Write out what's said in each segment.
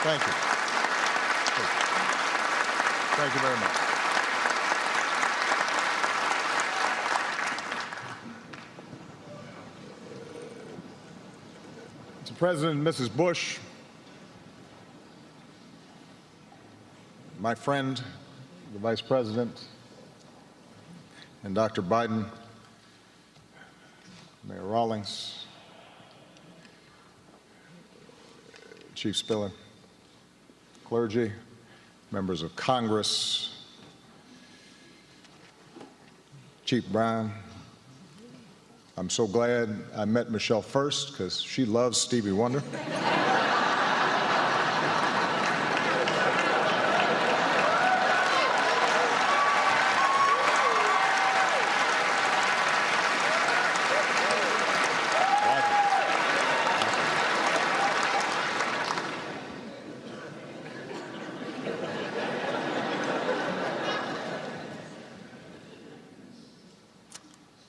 Thank you. Thank you very much. Mr. President and Mrs. Bush, my friend, the Vice President, and Dr. Biden, Mayor Rawlings, Chief Spiller, clergy, members of Congress, Chief Brown. I'm so glad I met Michelle first because she loves Stevie Wonder.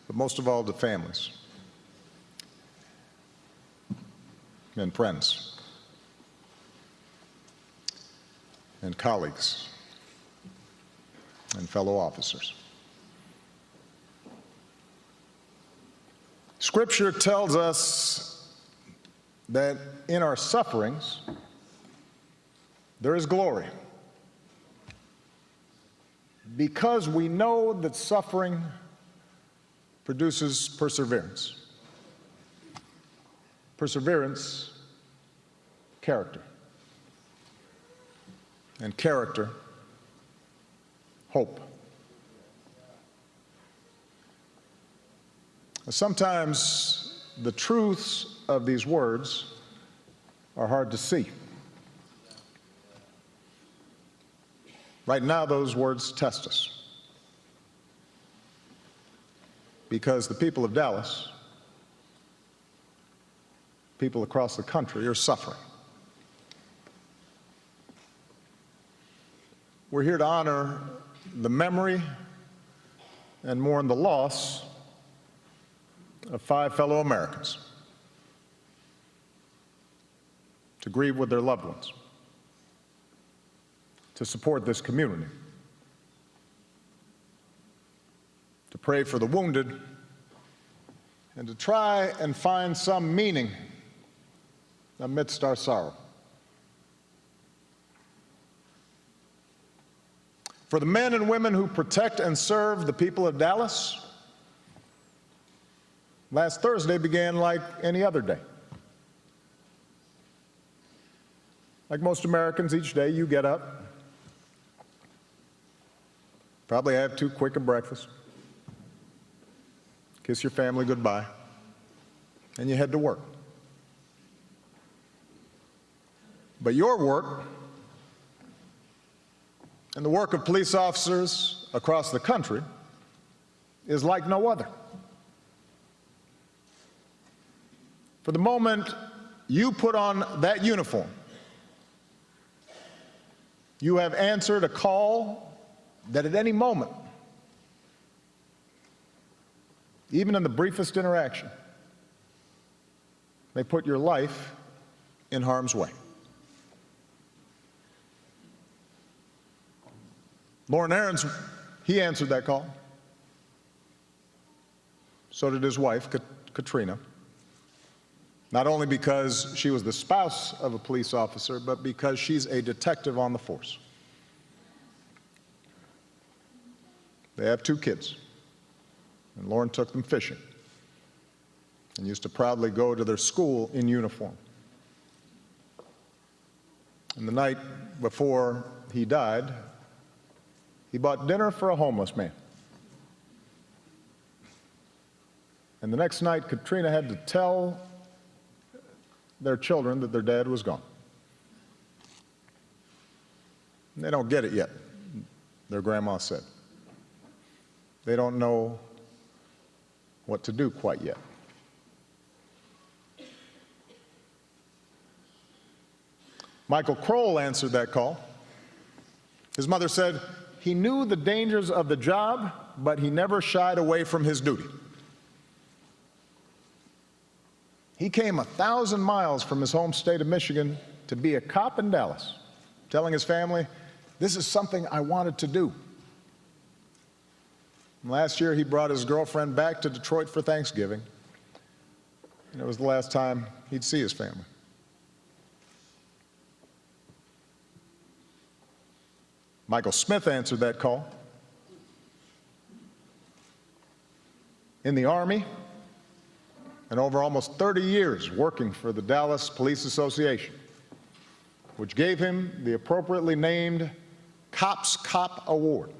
But most of all, to families and friends and colleagues and fellow officers. Scripture tells us that in our sufferings there is glory, because we know that suffering produces perseverance. Perseverance, character. And character, hope. Sometimes the truths of these words are hard to see. Right now, those words test us, because the people of Dallas, people across the country, are suffering. We're here to honor the memory and mourn the loss of 5 fellow Americans, to grieve with their loved ones, to support this community, to pray for the wounded, and to try and find some meaning amidst our sorrow. For the men and women who protect and serve the people of Dallas, last Thursday began like any other day. Like most Americans, each day you get up, probably have too quick a breakfast, kiss your family goodbye, and you head to work. But your work and the work of police officers across the country is like no other. For the moment you put on that uniform, you have answered a call that at any moment, even in the briefest interaction, may put your life in harm's way. Lauren Aarons, he answered that call. So did his wife, Katrina. Not only because she was the spouse of a police officer, but because she's a detective on the force. They have 2 kids, and Lauren took them fishing and used to proudly go to their school in uniform. And the night before he died, he bought dinner for a homeless man. And the next night, Katrina had to tell their children that their dad was gone. And they don't get it yet, their grandma said. They don't know what to do quite yet. Michael Kroll answered that call. His mother said he knew the dangers of the job, but he never shied away from his duty. He came 1,000 miles from his home state of Michigan to be a cop in Dallas, telling his family, "This is something I wanted to do." And last year, he brought his girlfriend back to Detroit for Thanksgiving, and it was the last time he'd see his family. Michael Smith answered that call. In the Army, and over almost 30 years working for the Dallas Police Association, which gave him the appropriately named Cops Cop Award.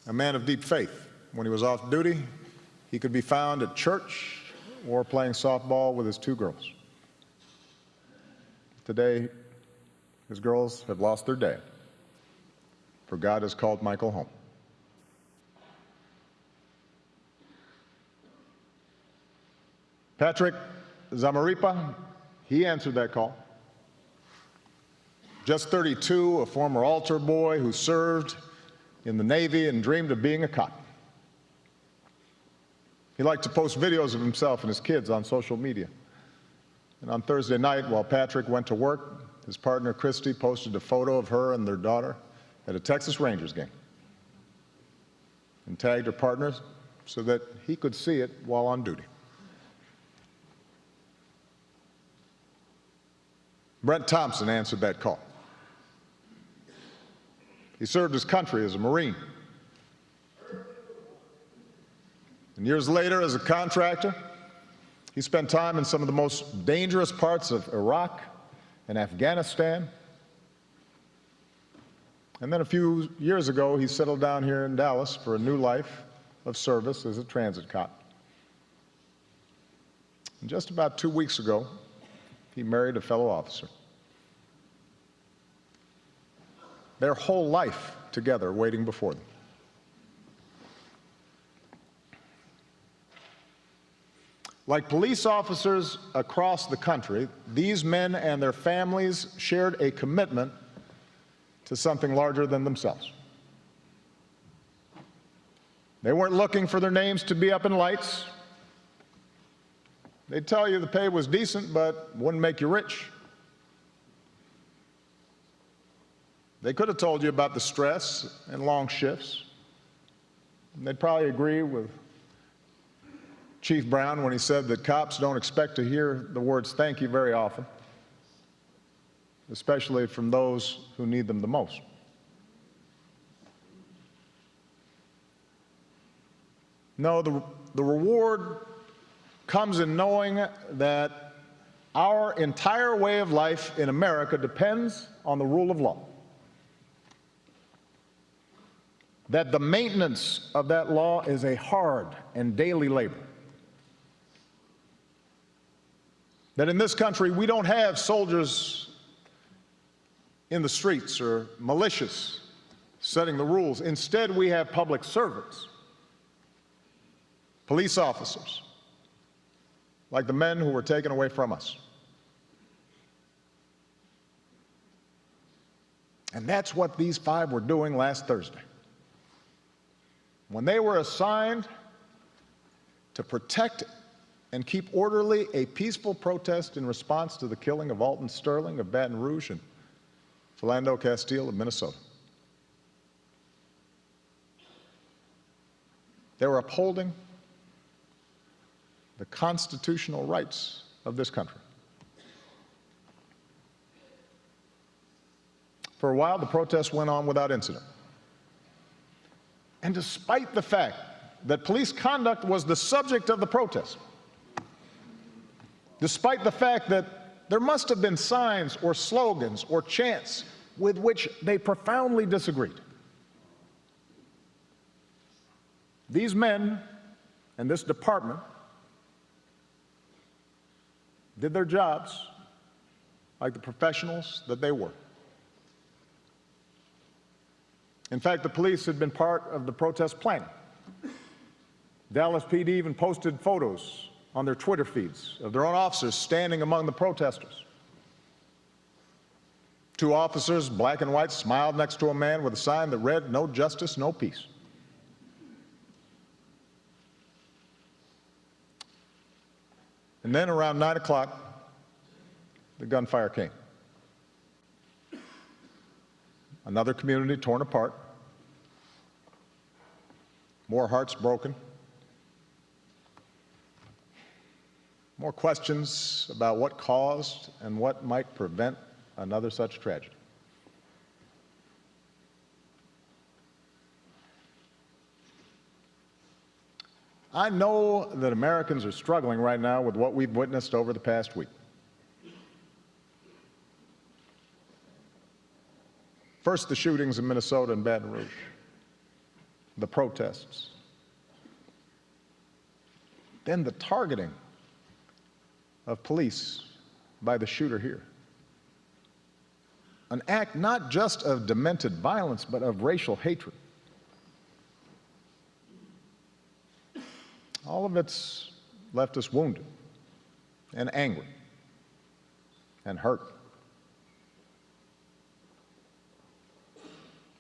A man of deep faith. When he was off duty, he could be found at church or playing softball with his two girls. Today, his girls have lost their dad, for God has called Michael home. Patrick Zamaripa, he answered that call. Just 32, a former altar boy who served in the Navy and dreamed of being a cop. He liked to post videos of himself and his kids on social media. And on Thursday night, while Patrick went to work, his partner Christy posted a photo of her and their daughter at a Texas Rangers game and tagged her partner so that he could see it while on duty. Brent Thompson answered that call. He served his country as a Marine. And years later, as a contractor, he spent time in some of the most dangerous parts of Iraq and Afghanistan. And then a few years ago, he settled down here in Dallas for a new life of service as a transit cop. And just about 2 weeks ago, he married a fellow officer. Their whole life together waiting before them. Like police officers across the country, these men and their families shared a commitment to something larger than themselves. They weren't looking for their names to be up in lights. They'd tell you the pay was decent, but wouldn't make you rich. They could have told you about the stress and long shifts. And they'd probably agree with Chief Brown when he said that cops don't expect to hear the words "thank you" very often, especially from those who need them the most. No, the reward comes in knowing that our entire way of life in America depends on the rule of law. That the maintenance of that law is a hard and daily labor. That in this country we don't have soldiers in the streets or militias setting the rules. Instead, we have public servants, police officers, like the men who were taken away from us. And that's what these 5 were doing last Thursday. When they were assigned to protect and keep orderly a peaceful protest in response to the killing of Alton Sterling of Baton Rouge and Philando Castile of Minnesota. They were upholding the constitutional rights of this country. For a while, the protests went on without incident. And despite the fact that police conduct was the subject of the protest, despite the fact that there must have been signs or slogans or chants with which they profoundly disagreed, these men and this department did their jobs like the professionals that they were. In fact, the police had been part of the protest planning. Dallas PD even posted photos on their Twitter feeds of their own officers standing among the protesters. 2 officers, black and white, smiled next to a man with a sign that read, "No justice, no peace." And then around 9 o'clock, the gunfire came. Another community torn apart, more hearts broken, more questions about what caused and what might prevent another such tragedy. I know that Americans are struggling right now with what we've witnessed over the past week. First, the shootings in Minnesota and Baton Rouge, the protests, then the targeting of police by the shooter here. An act not just of demented violence, but of racial hatred. All of it's left us wounded and angry and hurt.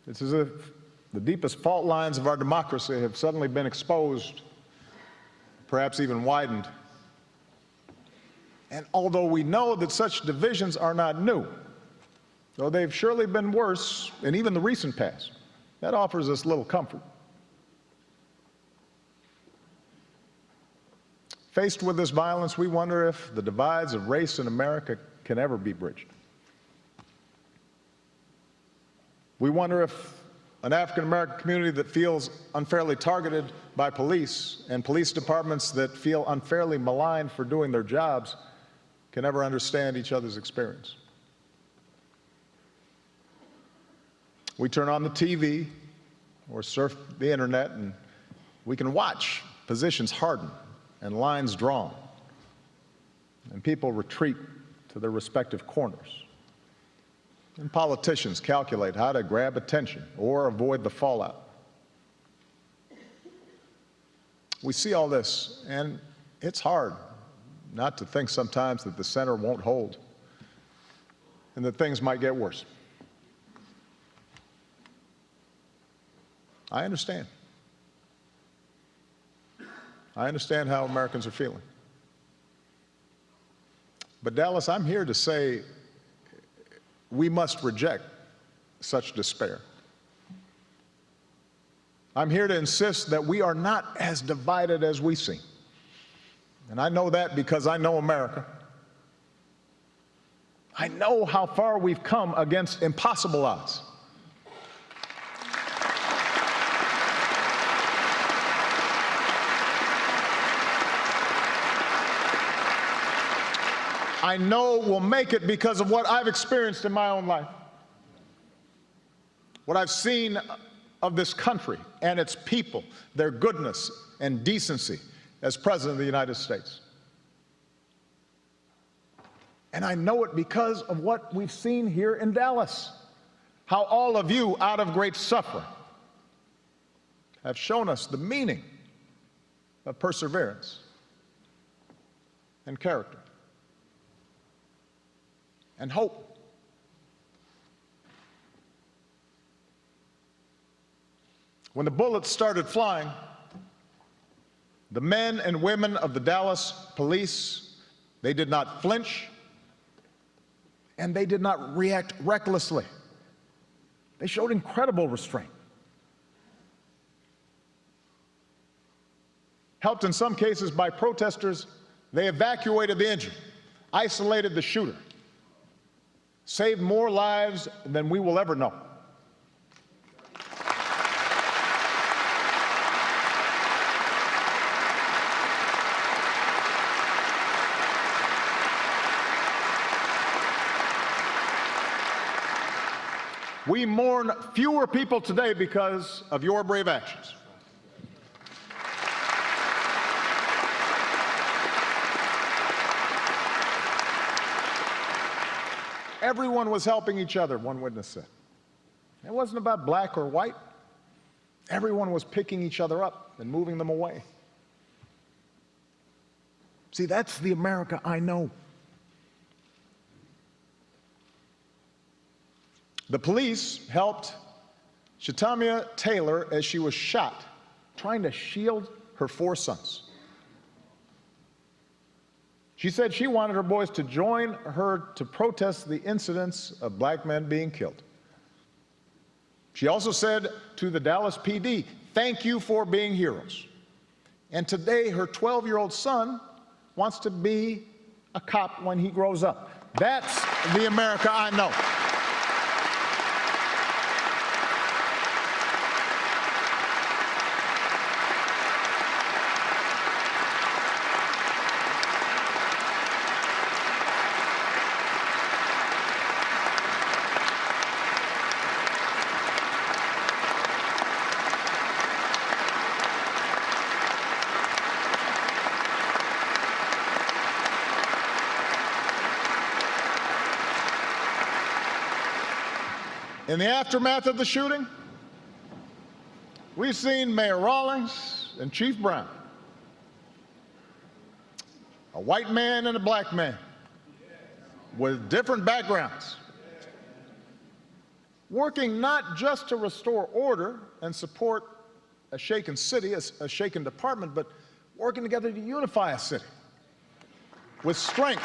It's as if the deepest fault lines of our democracy have suddenly been exposed, perhaps even widened. And although we know that such divisions are not new, though they've surely been worse in even the recent past, that offers us little comfort. Faced with this violence, we wonder if the divides of race in America can ever be bridged. We wonder if an African-American community that feels unfairly targeted by police and police departments that feel unfairly maligned for doing their jobs can ever understand each other's experience. We turn on the TV or surf the internet and we can watch positions harden and lines drawn, and people retreat to their respective corners. And politicians calculate how to grab attention or avoid the fallout. We see all this, and it's hard not to think sometimes that the center won't hold and that things might get worse. I understand. I understand how Americans are feeling. But Dallas, I'm here to say we must reject such despair. I'm here to insist that we are not as divided as we seem. And I know that because I know America. I know how far we've come against impossible odds. I know we'll make it because of what I've experienced in my own life, what I've seen of this country and its people, their goodness and decency as President of the United States. And I know it because of what we've seen here in Dallas, how all of you, out of great suffering, have shown us the meaning of perseverance and character and hope. When the bullets started flying, the men and women of the Dallas police, they did not flinch and they did not react recklessly. They showed incredible restraint. Helped in some cases by protesters, they evacuated the injured, isolated the shooter, saved more lives than we will ever know. We mourn fewer people today because of your brave actions. Everyone was helping each other, one witness said. It wasn't about black or white. Everyone was picking each other up and moving them away. See, that's the America I know. The police helped Shetamia Taylor as she was shot, trying to shield her 4 sons. She said she wanted her boys to join her to protest the incidents of black men being killed. She also said to the Dallas PD, "Thank you for being heroes." And today, her 12-year-old son wants to be a cop when he grows up. That's the America I know. In the aftermath of the shooting, we've seen Mayor Rawlings and Chief Brown, a white man and a black man with different backgrounds, working not just to restore order and support a shaken city, a shaken department, but working together to unify a city with strength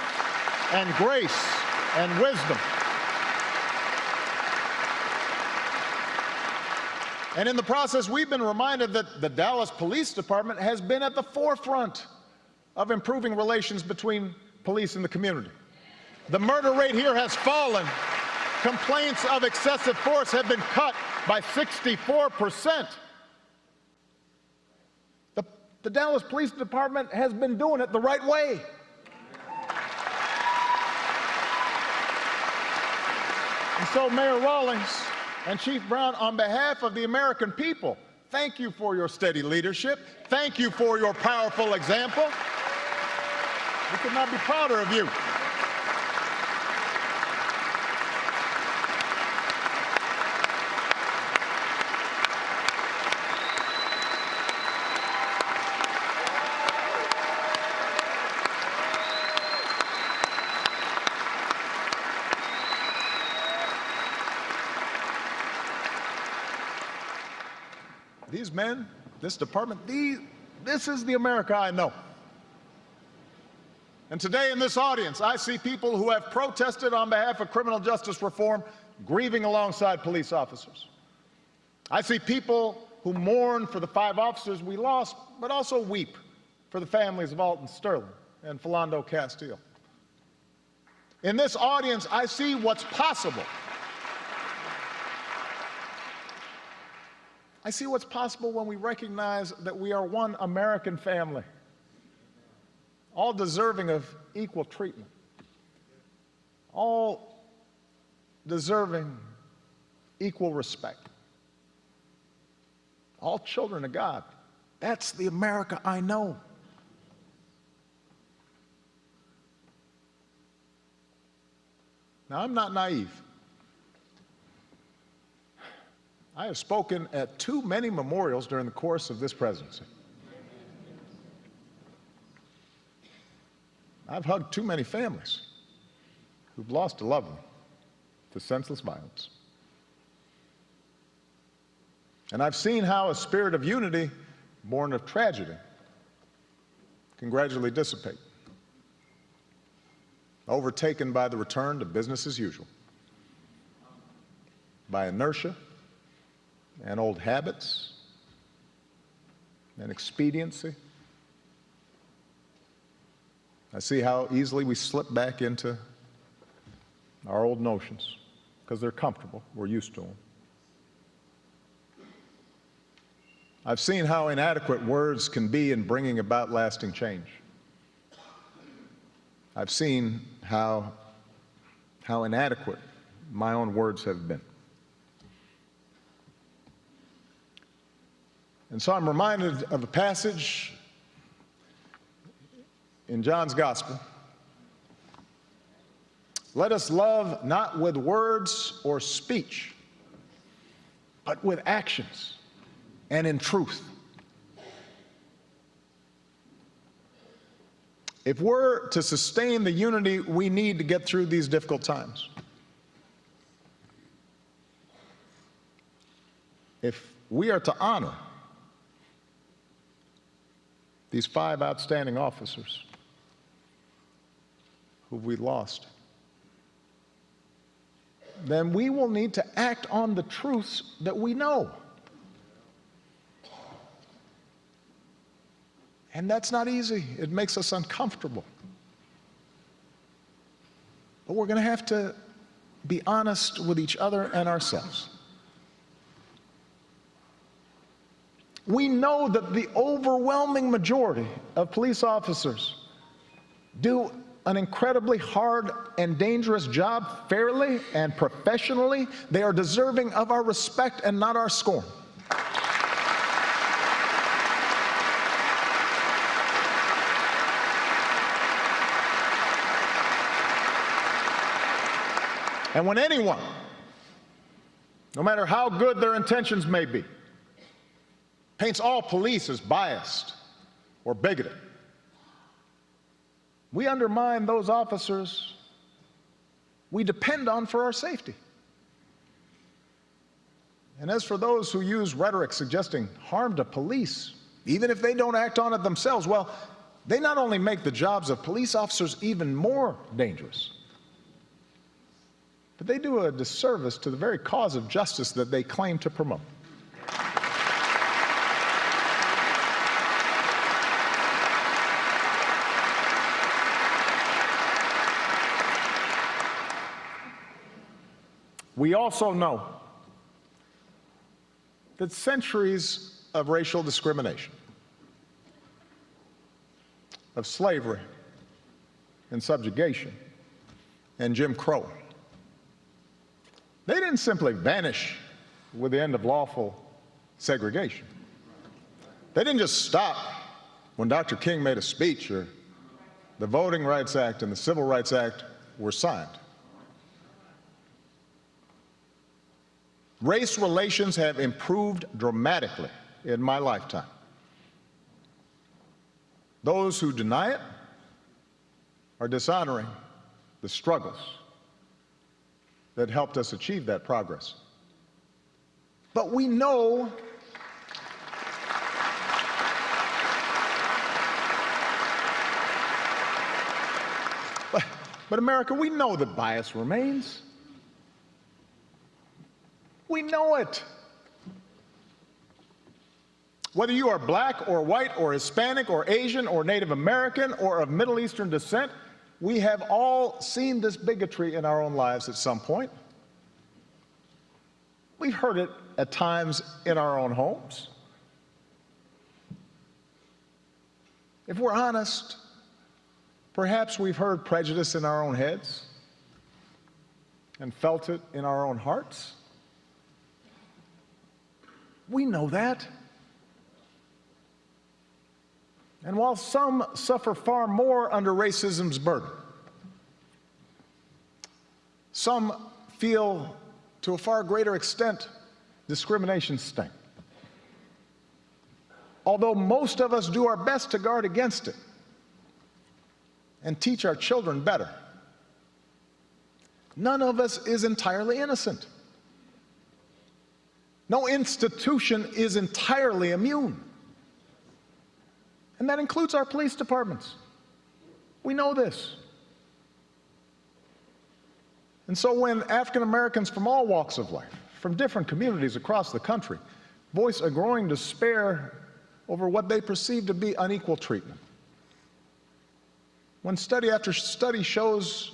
and grace and wisdom. And in the process, we've been reminded that the Dallas Police Department has been at the forefront of improving relations between police and the community. The murder rate here has fallen. Complaints of excessive force have been cut by 64%. The Dallas Police Department has been doing it the right way. And so, Mayor Rawlings and Chief Brown, on behalf of the American people, thank you for your steady leadership. Thank you for your powerful example. We could not be prouder of you. These men, this department, this is the America I know. And today in this audience, I see people who have protested on behalf of criminal justice reform, grieving alongside police officers. I see people who mourn for the 5 officers we lost, but also weep for the families of Alton Sterling and Philando Castile. In this audience, I see what's possible. I see what's possible when we recognize that we are one American family, all deserving of equal treatment, all deserving equal respect, all children of God. That's the America I know. Now, I'm not naive. I have spoken at too many memorials during the course of this presidency. I've hugged too many families who've lost a loved one to senseless violence. And I've seen how a spirit of unity born of tragedy can gradually dissipate, overtaken by the return to business as usual, by inertia and old habits and expediency. I see how easily we slip back into our old notions because they're comfortable, we're used to them. I've seen how inadequate words can be in bringing about lasting change. I've seen how inadequate my own words have been. And so I'm reminded of a passage in John's Gospel. Let us love not with words or speech, but with actions and in truth. If we're to sustain the unity we need to get through these difficult times, if we are to honor these 5 outstanding officers, who we lost, then we will need to act on the truths that we know. And that's not easy. It makes us uncomfortable. But we're going to have to be honest with each other and ourselves. We know that the overwhelming majority of police officers do an incredibly hard and dangerous job fairly and professionally. They are deserving of our respect and not our scorn. And when anyone, no matter how good their intentions may be, paints all police as biased or bigoted, we undermine those officers we depend on for our safety. And as for those who use rhetoric suggesting harm to police, even if they don't act on it themselves, well, they not only make the jobs of police officers even more dangerous, but they do a disservice to the very cause of justice that they claim to promote. We also know that centuries of racial discrimination, of slavery and subjugation and Jim Crow, they didn't simply vanish with the end of lawful segregation. They didn't just stop when Dr. King made a speech or the Voting Rights Act and the Civil Rights Act were signed. Race relations have improved dramatically in my lifetime. Those who deny it are dishonoring the struggles that helped us achieve that progress. But we know but America, we know that bias remains. We know it. Whether you are black or white or Hispanic or Asian or Native American or of Middle Eastern descent, we have all seen this bigotry in our own lives at some point. We've heard it at times in our own homes. If we're honest, perhaps we've heard prejudice in our own heads and felt it in our own hearts. We know that. And while some suffer far more under racism's burden, some feel to a far greater extent discrimination's sting. Although most of us do our best to guard against it and teach our children better, none of us is entirely innocent. No institution is entirely immune. And that includes our police departments. We know this. And so when African Americans from all walks of life, from different communities across the country, voice a growing despair over what they perceive to be unequal treatment, when study after study shows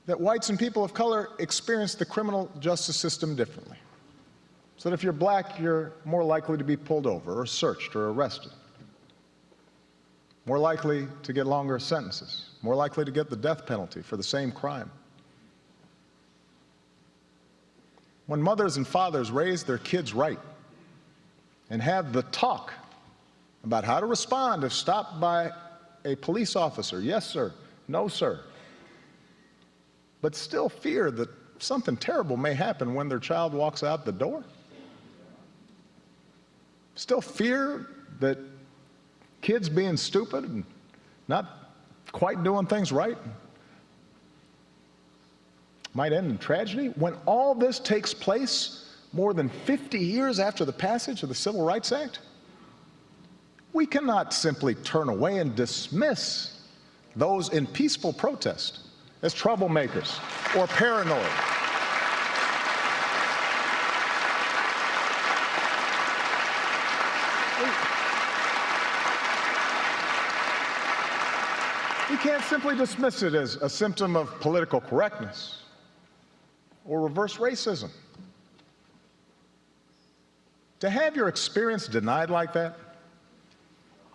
that whites and people of color experience the criminal justice system differently, so that if you're black, you're more likely to be pulled over or searched or arrested, more likely to get longer sentences, more likely to get the death penalty for the same crime. When mothers and fathers raise their kids right and have the talk about how to respond if stopped by a police officer, yes sir, no sir, but still fear that something terrible may happen when their child walks out the door, still fear that kids being stupid and not quite doing things right might end in tragedy, when all this takes place more than 50 years after the passage of the Civil Rights Act, we cannot simply turn away and dismiss those in peaceful protest as troublemakers or paranoid. We can't simply dismiss it as a symptom of political correctness or reverse racism. To have your experience denied like that,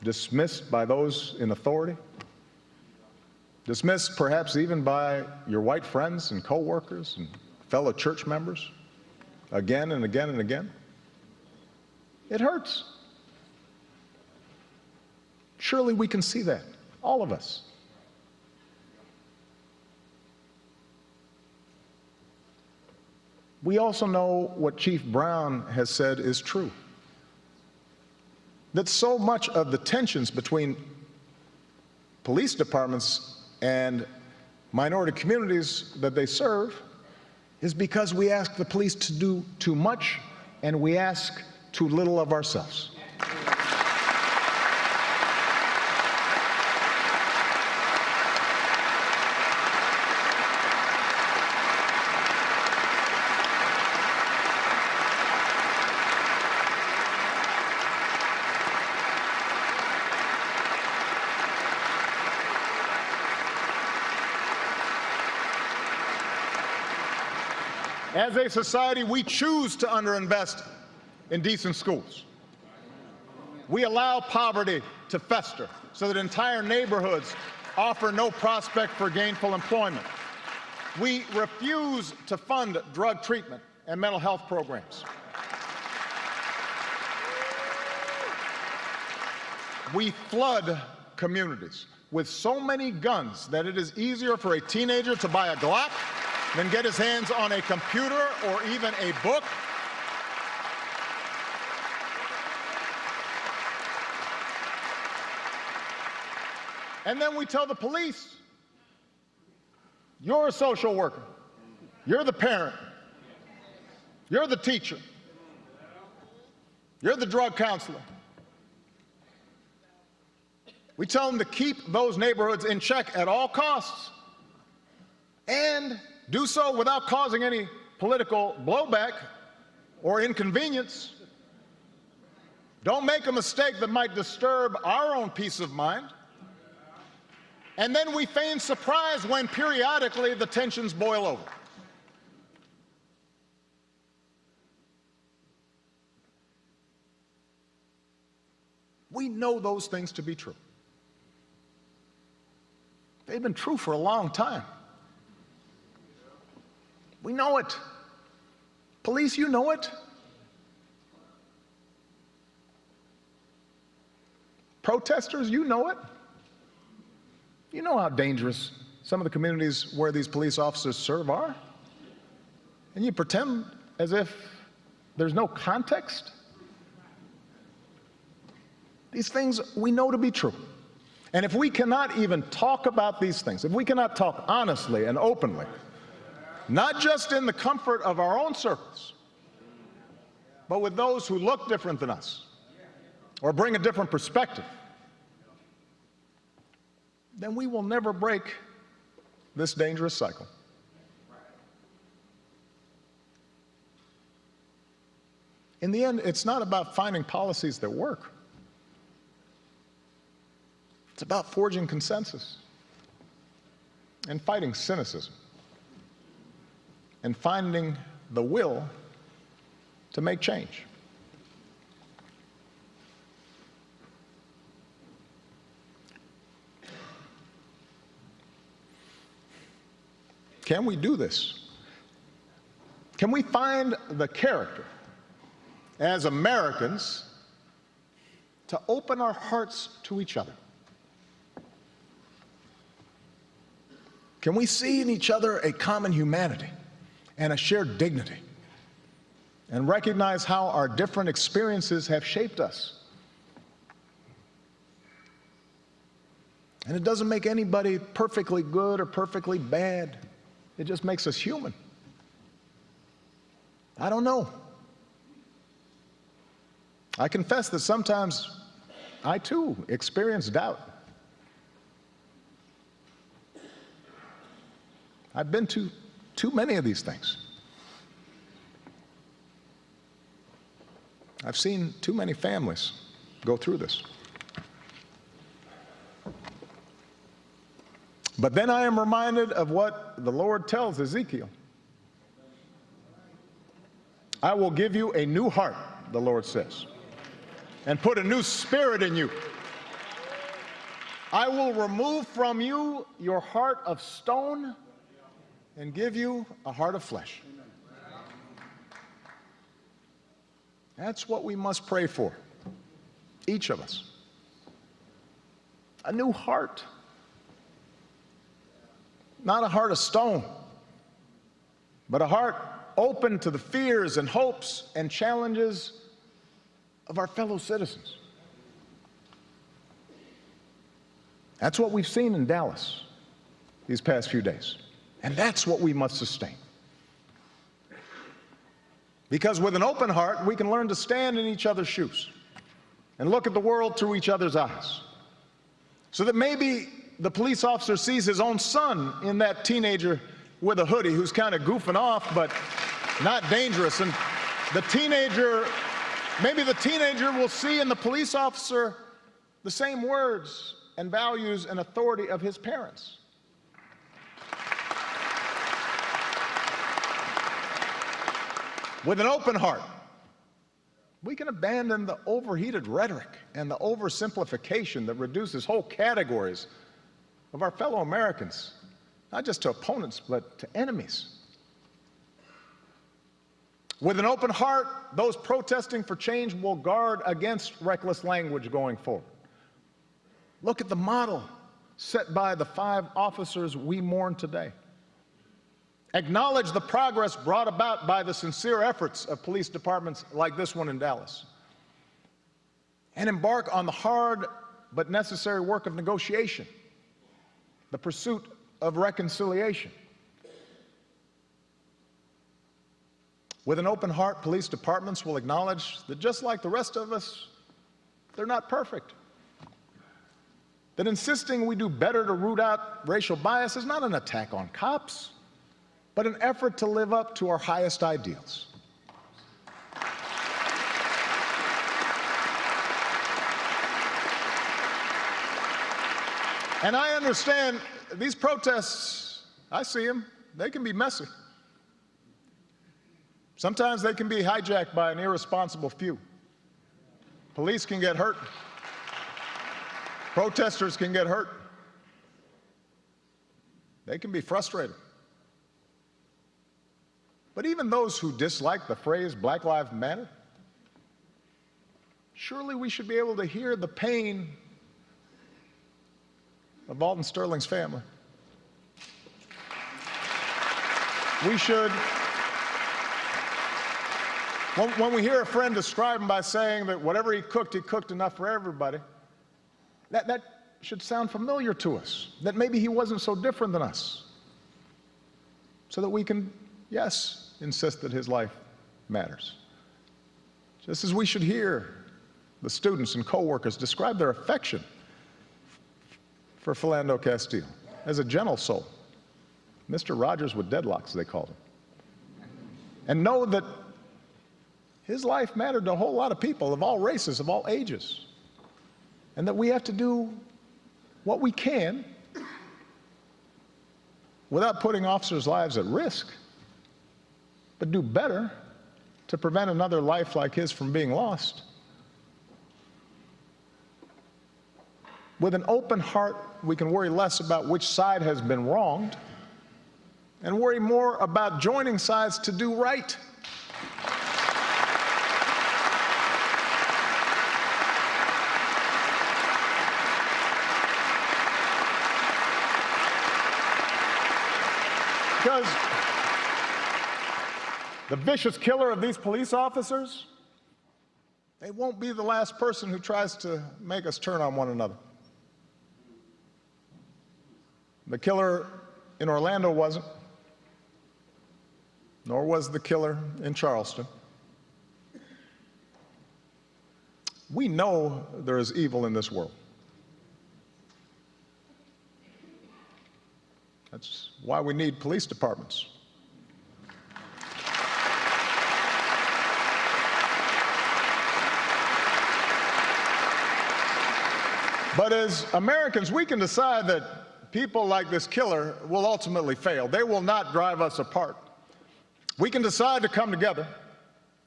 dismissed by those in authority, dismissed perhaps even by your white friends and co-workers and fellow church members, again and again and again, it hurts. Surely we can see that, all of us. We also know what Chief Brown has said is true, that so much of the tensions between police departments and minority communities that they serve is because we ask the police to do too much and we ask too little of ourselves. As a society, we choose to underinvest in decent schools. We allow poverty to fester so that entire neighborhoods offer no prospect for gainful employment. We refuse to fund drug treatment and mental health programs. We flood communities with so many guns that it is easier for a teenager to buy a Glock than get his hands on a computer or even a book. And then we tell the police, you're a social worker, you're the parent, you're the teacher, you're the drug counselor. We tell them to keep those neighborhoods in check at all costs and do so without causing any political blowback or inconvenience. Don't make a mistake that might disturb our own peace of mind. And then we feign surprise when periodically the tensions boil over. We know those things to be true. They've been true for a long time. We know it. Police, you know it. Protesters, you know it. You know how dangerous some of the communities where these police officers serve are. And you pretend as if there's no context. These things we know to be true. And if we cannot even talk about these things, if we cannot talk honestly and openly, not just in the comfort of our own circles, but with those who look different than us or bring a different perspective, then we will never break this dangerous cycle. In the end, it's not about finding policies that work. It's about forging consensus and fighting cynicism and finding the will to make change. Can we do this? Can we find the character as Americans to open our hearts to each other? Can we see in each other a common humanity and a shared dignity and recognize how our different experiences have shaped us? And it doesn't make anybody perfectly good or perfectly bad. It just makes us human. I don't know. I confess that sometimes I too experience doubt. I've been to too many of these things. I've seen too many families go through this. But then I am reminded of what the Lord tells Ezekiel. I will give you a new heart, the Lord says, and put a new spirit in you. I will remove from you your heart of stone and give you a heart of flesh. That's what we must pray for, each of us. A new heart. Not a heart of stone, but a heart open to the fears and hopes and challenges of our fellow citizens. That's what we've seen in Dallas these past few days, and that's what we must sustain. Because with an open heart, we can learn to stand in each other's shoes and look at the world through each other's eyes, so that maybe the police officer sees his own son in that teenager with a hoodie who's kind of goofing off but not dangerous, and maybe the teenager will see in the police officer the same words and values and authority of his parents. With an open heart, we can abandon the overheated rhetoric and the oversimplification that reduces whole categories of our fellow Americans, not just to opponents, but to enemies. With an open heart, those protesting for change will guard against reckless language going forward. Look at the model set by the 5 officers we mourn today. Acknowledge the progress brought about by the sincere efforts of police departments like this one in Dallas. And embark on the hard but necessary work of negotiation, the pursuit of reconciliation. With an open heart, police departments will acknowledge that just like the rest of us, they're not perfect. That insisting we do better to root out racial bias is not an attack on cops, but an effort to live up to our highest ideals. And I understand these protests, I see them, they can be messy. Sometimes they can be hijacked by an irresponsible few. Police can get hurt. Protesters can get hurt. They can be frustrated. But even those who dislike the phrase Black Lives Matter, surely we should be able to hear the pain of Alton Sterling's family. We should, when we hear a friend describe him by saying that whatever he cooked enough for everybody, that should sound familiar to us, that maybe he wasn't so different than us, so that we can, yes, insist that his life matters. Just as we should hear the students and co-workers describe their affection for Philando Castile as a gentle soul, Mr. Rogers with deadlocks, they called him, and know that his life mattered to a whole lot of people of all races, of all ages, and that we have to do what we can without putting officers' lives at risk, but do better to prevent another life like his from being lost. With an open heart, we can worry less about which side has been wronged and worry more about joining sides to do right. Because the vicious killer of these police officers, they won't be the last person who tries to make us turn on one another. The killer in Orlando wasn't, nor was the killer in Charleston. We know there is evil in this world. That's why we need police departments. But as Americans, we can decide that people like this killer will ultimately fail. They will not drive us apart. We can decide to come together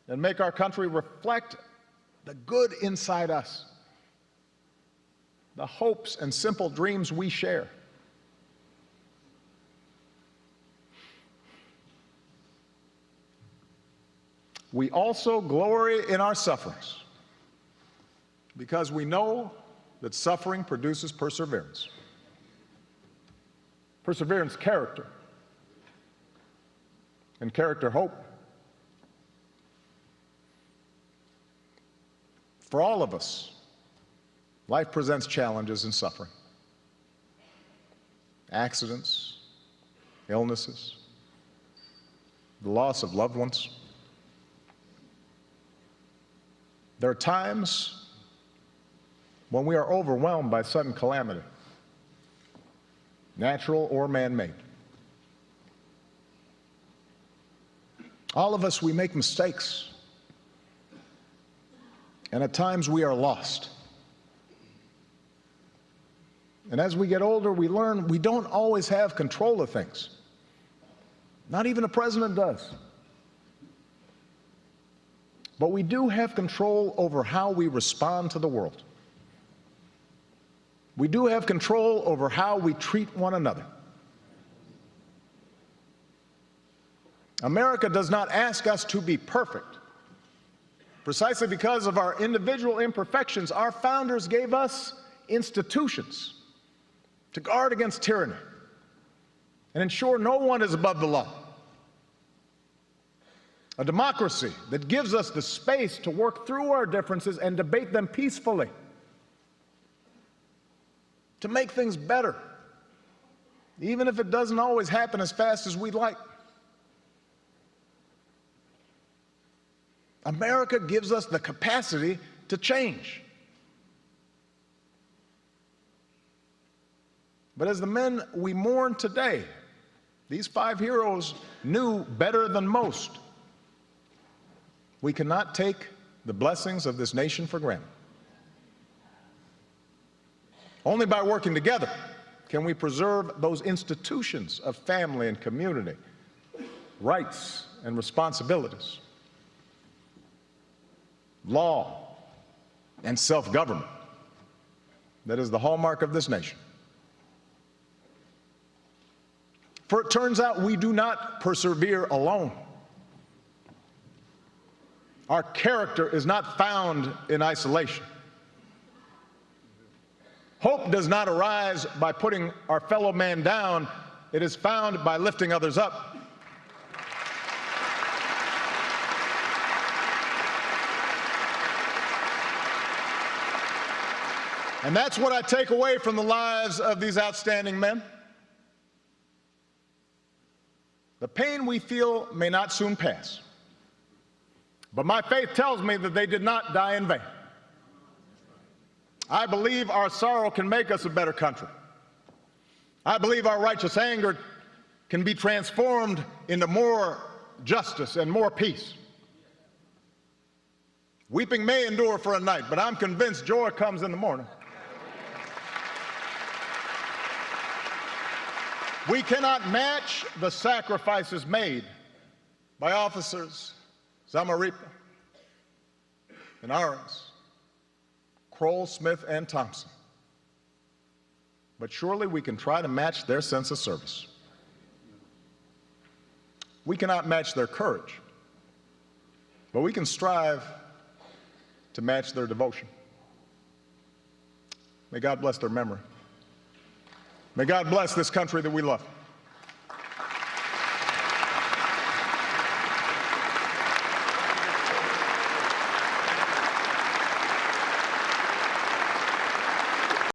and make our country reflect the good inside us, the hopes and simple dreams we share. We also glory in our sufferings because we know that suffering produces perseverance. Perseverance, character, and character, hope. For all of us, life presents challenges and suffering. Accidents, illnesses, the loss of loved ones. There are times when we are overwhelmed by sudden calamity, natural or man-made. All of us, we make mistakes. And at times we are lost. And as we get older, we learn we don't always have control of things. Not even a president does. But we do have control over how we respond to the world. We do have control over how we treat one another. America does not ask us to be perfect. Precisely because of our individual imperfections, our founders gave us institutions to guard against tyranny and ensure no one is above the law. A democracy that gives us the space to work through our differences and debate them peacefully, to make things better, even if it doesn't always happen as fast as we'd like. America gives us the capacity to change. But as the men we mourn today, these 5 heroes knew better than most. We cannot take the blessings of this nation for granted. Only by working together can we preserve those institutions of family and community, rights and responsibilities, law and self-government that is the hallmark of this nation. For it turns out we do not persevere alone. Our character is not found in isolation. Hope does not arise by putting our fellow man down. It is found by lifting others up. And that's what I take away from the lives of these outstanding men. The pain we feel may not soon pass, but my faith tells me that they did not die in vain. I believe our sorrow can make us a better country. I believe our righteous anger can be transformed into more justice and more peace. Weeping may endure for a night, but I'm convinced joy comes in the morning. We cannot match the sacrifices made by officers Zamarripa and Ahrens, Kroll, Smith, and Thompson. But surely we can try to match their sense of service. We cannot match their courage, but we can strive to match their devotion. May God bless their memory. May God bless this country that we love.